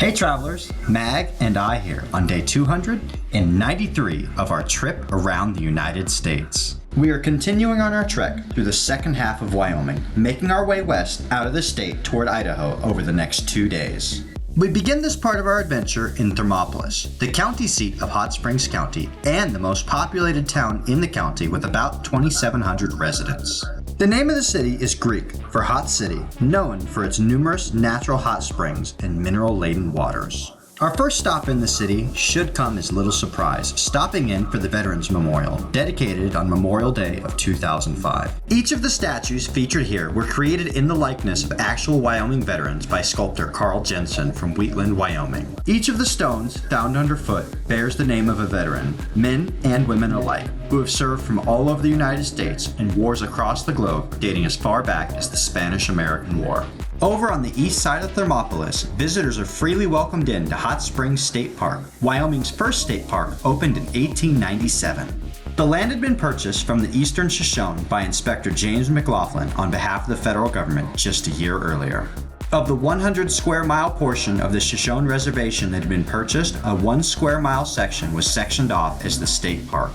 Hey travelers, Mag and I here on day 293 of our trip around the United States. We are continuing on our trek through the second half of Wyoming, making our way west out of the state toward Idaho over the next 2 days. We begin this part of our adventure in Thermopolis, the county seat of Hot Springs County and the most populated town in the county with about 2,700 residents. The name of the city is Greek for Hot City, known for its numerous natural hot springs and mineral-laden waters. Our first stop in the city should come as little surprise, stopping in for the Veterans Memorial, dedicated on Memorial Day of 2005. Each of the statues featured here were created in the likeness of actual Wyoming veterans by sculptor Carl Jensen from Wheatland, Wyoming. Each of the stones found underfoot bears the name of a veteran, men and women alike, who have served from all over the United States in wars across the globe dating as far back as the Spanish-American War. Over on the east side of Thermopolis, visitors are freely welcomed in to Hot Springs State Park. Wyoming's first state park opened in 1897. The land had been purchased from the Eastern Shoshone by Inspector James McLaughlin on behalf of the federal government just a year earlier. Of the 100 square mile portion of the Shoshone Reservation that had been purchased, a 1 square mile section was sectioned off as the state park.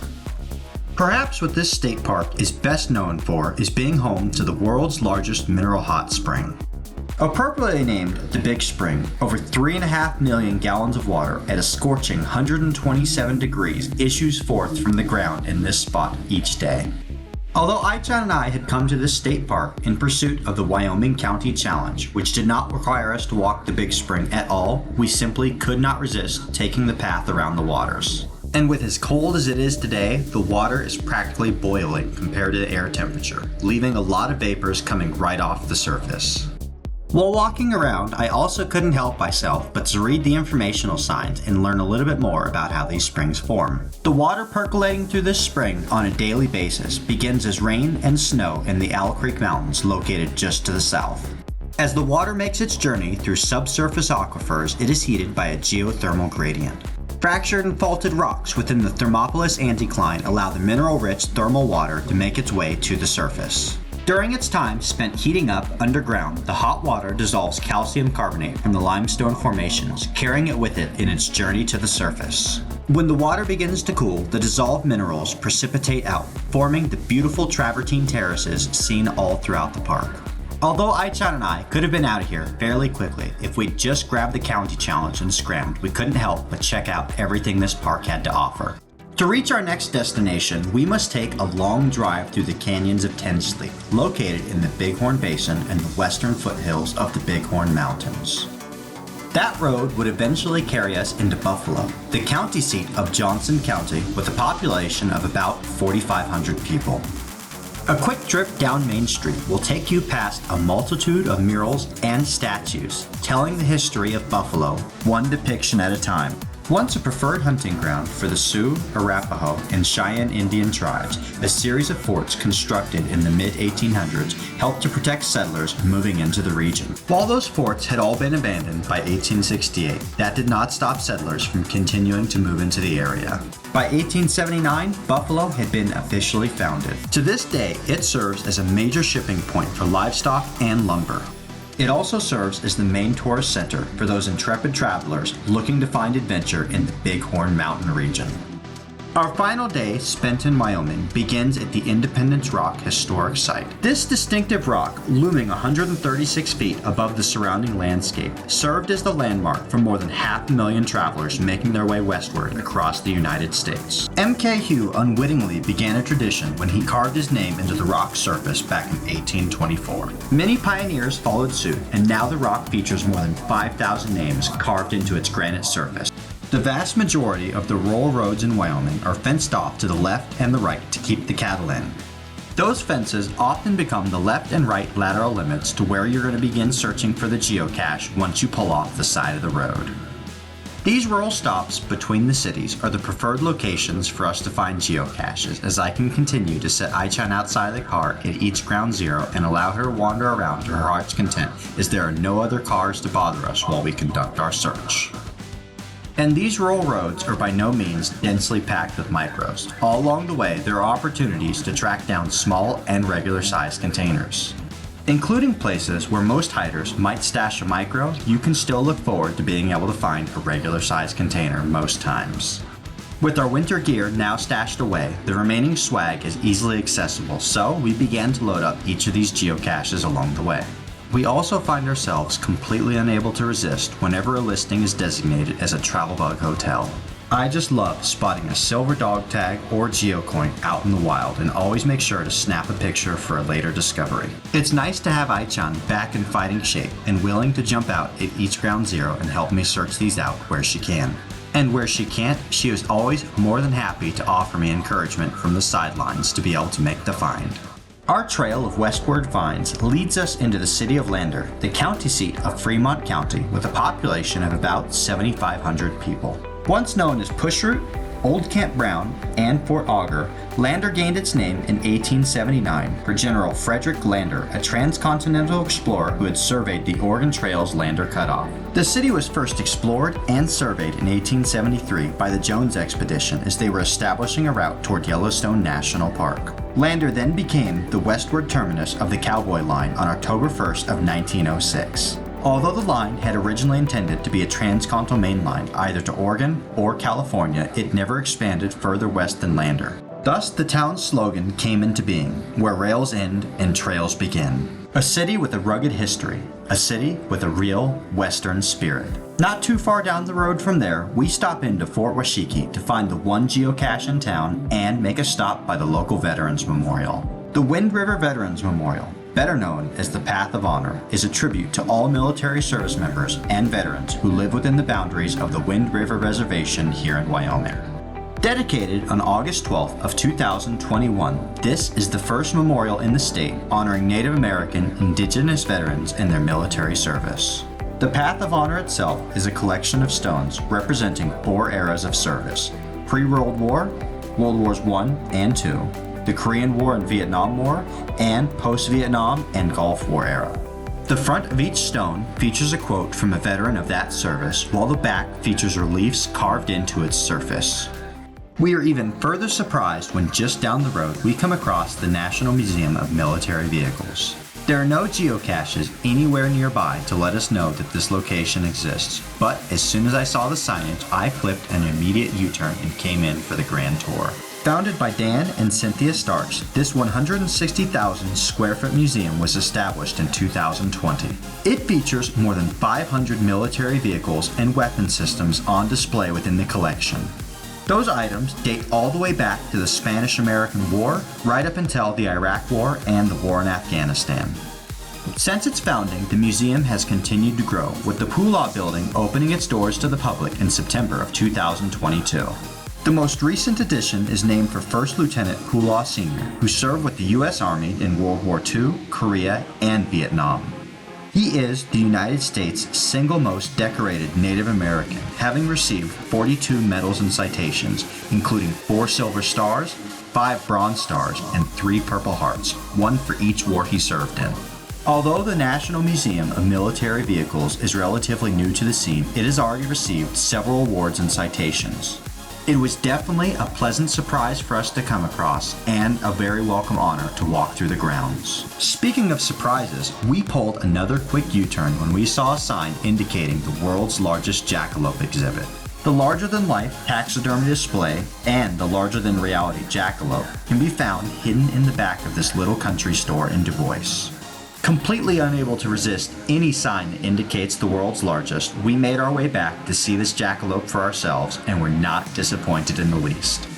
Perhaps what this state park is best known for is being home to the world's largest mineral hot spring. Appropriately named the Big Spring, over 3.5 million gallons of water at a scorching 127 degrees issues forth from the ground in this spot each day. Although Aichan and I had come to this state park in pursuit of the Wyoming County Challenge, which did not require us to walk the Big Spring at all, we simply could not resist taking the path around the waters. And with as cold as it is today, the water is practically boiling compared to the air temperature, leaving a lot of vapors coming right off the surface. While walking around, I also couldn't help myself but to read the informational signs and learn a little bit more about how these springs form. The water percolating through this spring on a daily basis begins as rain and snow in the Owl Creek Mountains located just to the south. As the water makes its journey through subsurface aquifers, it is heated by a geothermal gradient. Fractured and faulted rocks within the Thermopolis anticline allow the mineral-rich thermal water to make its way to the surface. During its time spent heating up underground, the hot water dissolves calcium carbonate from the limestone formations, carrying it with it in its journey to the surface. When the water begins to cool, the dissolved minerals precipitate out, forming the beautiful travertine terraces seen all throughout the park. Although Aichan and I could have been out of here fairly quickly if we'd just grabbed the county challenge and scrammed, we couldn't help but check out everything this park had to offer. To reach our next destination, we must take a long drive through the canyons of Tinsley, located in the Bighorn Basin and the western foothills of the Bighorn Mountains. That road would eventually carry us into Buffalo, the county seat of Johnson County with a population of about 4,500 people. A quick trip down Main Street will take you past a multitude of murals and statues, telling the history of Buffalo, one depiction at a time. Once a preferred hunting ground for the Sioux, Arapaho, and Cheyenne Indian tribes, a series of forts constructed in the mid-1800s helped to protect settlers moving into the region. While those forts had all been abandoned by 1868, that did not stop settlers from continuing to move into the area. By 1879, Buffalo had been officially founded. To this day, it serves as a major shipping point for livestock and lumber. It also serves as the main tourist center for those intrepid travelers looking to find adventure in the Bighorn Mountain region. Our final day spent in Wyoming begins at the Independence Rock Historic Site. This distinctive rock, looming 136 feet above the surrounding landscape, served as the landmark for more than 500,000 travelers making their way westward across the United States. M.K. Hugh unwittingly began a tradition when he carved his name into the rock's surface back in 1824. Many pioneers followed suit, and now the rock features more than 5,000 names carved into its granite surface. The vast majority of the rural roads in Wyoming are fenced off to the left and the right to keep the cattle in. Those fences often become the left and right lateral limits to where you're going to begin searching for the geocache once you pull off the side of the road. These rural stops between the cities are the preferred locations for us to find geocaches, as I can continue to set Aichan outside the car at each ground zero and allow her to wander around to her heart's content, as there are no other cars to bother us while we conduct our search. And these rural roads are by no means densely packed with micros. All along the way, there are opportunities to track down small and regular-sized containers. Including places where most hiders might stash a micro, you can still look forward to being able to find a regular sized container most times. With our winter gear now stashed away, the remaining swag is easily accessible, so we began to load up each of these geocaches along the way. We also find ourselves completely unable to resist whenever a listing is designated as a travel bug hotel. I just love spotting a silver dog tag or geocoin out in the wild and always make sure to snap a picture for a later discovery. It's nice to have Ai-chan back in fighting shape and willing to jump out at each ground zero and help me search these out where she can. And where she can't, she is always more than happy to offer me encouragement from the sidelines to be able to make the find. Our trail of westward finds leads us into the city of Lander, the county seat of Fremont County, with a population of about 7,500 people. Once known as Push Route, Old Camp Brown, and Fort Auger, Lander gained its name in 1879 for General Frederick Lander, a transcontinental explorer who had surveyed the Oregon Trail's Lander Cutoff. The city was first explored and surveyed in 1873 by the Jones Expedition as they were establishing a route toward Yellowstone National Park. Lander then became the westward terminus of the Cowboy Line on October 1st of 1906. Although the line had originally intended to be a transcontinental main line either to Oregon or California, it never expanded further west than Lander. Thus, the town's slogan came into being, where rails end and trails begin. A city with a rugged history, a city with a real Western spirit. Not too far down the road from there, we stop into Fort Washakie to find the one geocache in town and make a stop by the local Veterans Memorial. The Wind River Veterans Memorial, better known as the Path of Honor, is a tribute to all military service members and veterans who live within the boundaries of the Wind River Reservation here in Wyoming. Dedicated on August 12th of 2021, this is the first memorial in the state honoring Native American Indigenous veterans and their military service. The Path of Honor itself is a collection of stones representing 4 eras of service: pre-World War, World Wars I and II, the Korean War and Vietnam War, and post-Vietnam and Gulf War era. The front of each stone features a quote from a veteran of that service, while the back features reliefs carved into its surface. We are even further surprised when just down the road we come across the National Museum of Military Vehicles. There are no geocaches anywhere nearby to let us know that this location exists, but as soon as I saw the signage, I flipped an immediate U-turn and came in for the grand tour. Founded by Dan and Cynthia Starks, this 160,000 square foot museum was established in 2020. It features more than 500 military vehicles and weapon systems on display within the collection. Those items date all the way back to the Spanish-American War, right up until the Iraq War and the war in Afghanistan. Since its founding, the museum has continued to grow, with the Pula building opening its doors to the public in September of 2022. The most recent addition is named for First Lieutenant Pula Sr., who served with the U.S. Army in World War II, Korea, and Vietnam. He is the United States' single most decorated Native American, having received 42 medals and citations, including 4 Silver Stars, 5 Bronze Stars, and 3 Purple Hearts, one for each war he served in. Although the National Museum of Military Vehicles is relatively new to the scene, it has already received several awards and citations. It was definitely a pleasant surprise for us to come across, and a very welcome honor to walk through the grounds. Speaking of surprises, we pulled another quick U-turn when we saw a sign indicating the world's largest jackalope exhibit. The larger-than-life taxidermy display and the larger-than-reality jackalope can be found hidden in the back of this little country store in Du Bois. Completely unable to resist any sign that indicates the world's largest, we made our way back to see this jackalope for ourselves and were not disappointed in the least.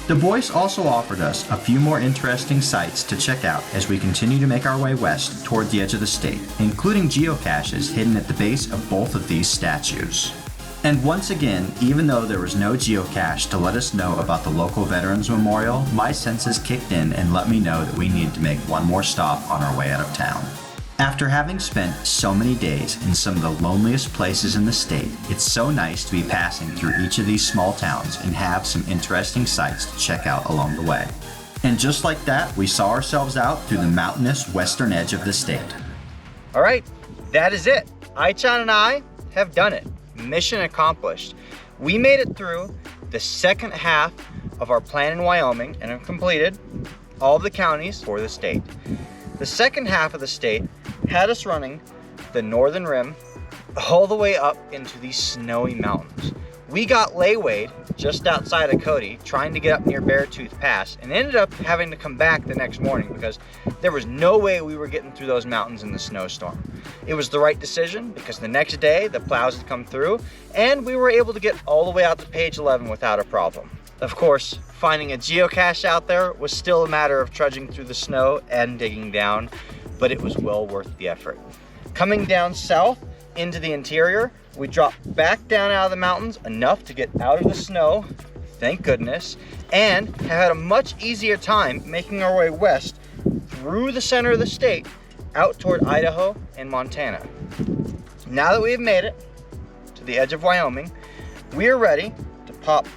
Du Bois also offered us a few more interesting sites to check out as we continue to make our way west toward the edge of the state, including geocaches hidden at the base of both of these statues. And once again, even though there was no geocache to let us know about the local Veterans Memorial, my senses kicked in and let me know that we needed to make one more stop on our way out of town. After having spent so many days in some of the loneliest places in the state, it's so nice to be passing through each of these small towns and have some interesting sights to check out along the way. And just like that, we saw ourselves out through the mountainous western edge of the state. All right, that is it. Ai-chan and I have done it. Mission accomplished. We made it through the second half of our plan in Wyoming and have completed all of the counties for the state. The second half of the state had us running the northern rim all the way up into these snowy mountains. We got laywayed just outside of Cody trying to get up near Beartooth Pass and ended up having to come back the next morning because there was no way we were getting through those mountains in the snowstorm. It was the right decision because the next day the plows had come through and we were able to get all the way out to page 11 without a problem. Of course, finding a geocache out there was still a matter of trudging through the snow and digging down, but it was well worth the effort. Coming down south into the interior, we dropped back down out of the mountains enough to get out of the snow, thank goodness, and have had a much easier time making our way west through the center of the state out toward Idaho and Montana. Now that we have made it to the edge of Wyoming, we are ready to pop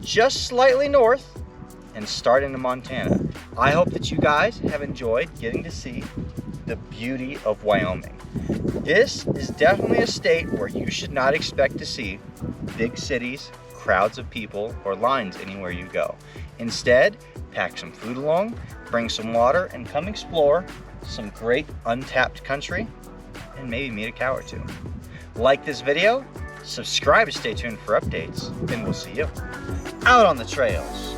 just slightly north and start into Montana. I hope that you guys have enjoyed getting to see the beauty of Wyoming. This is definitely a state where you should not expect to see big cities, crowds of people, or lines anywhere you go. Instead, pack some food along, bring some water, and come explore some great untapped country, and maybe meet a cow or two. Like this video, subscribe to stay tuned for updates, and we'll see you out on the trails.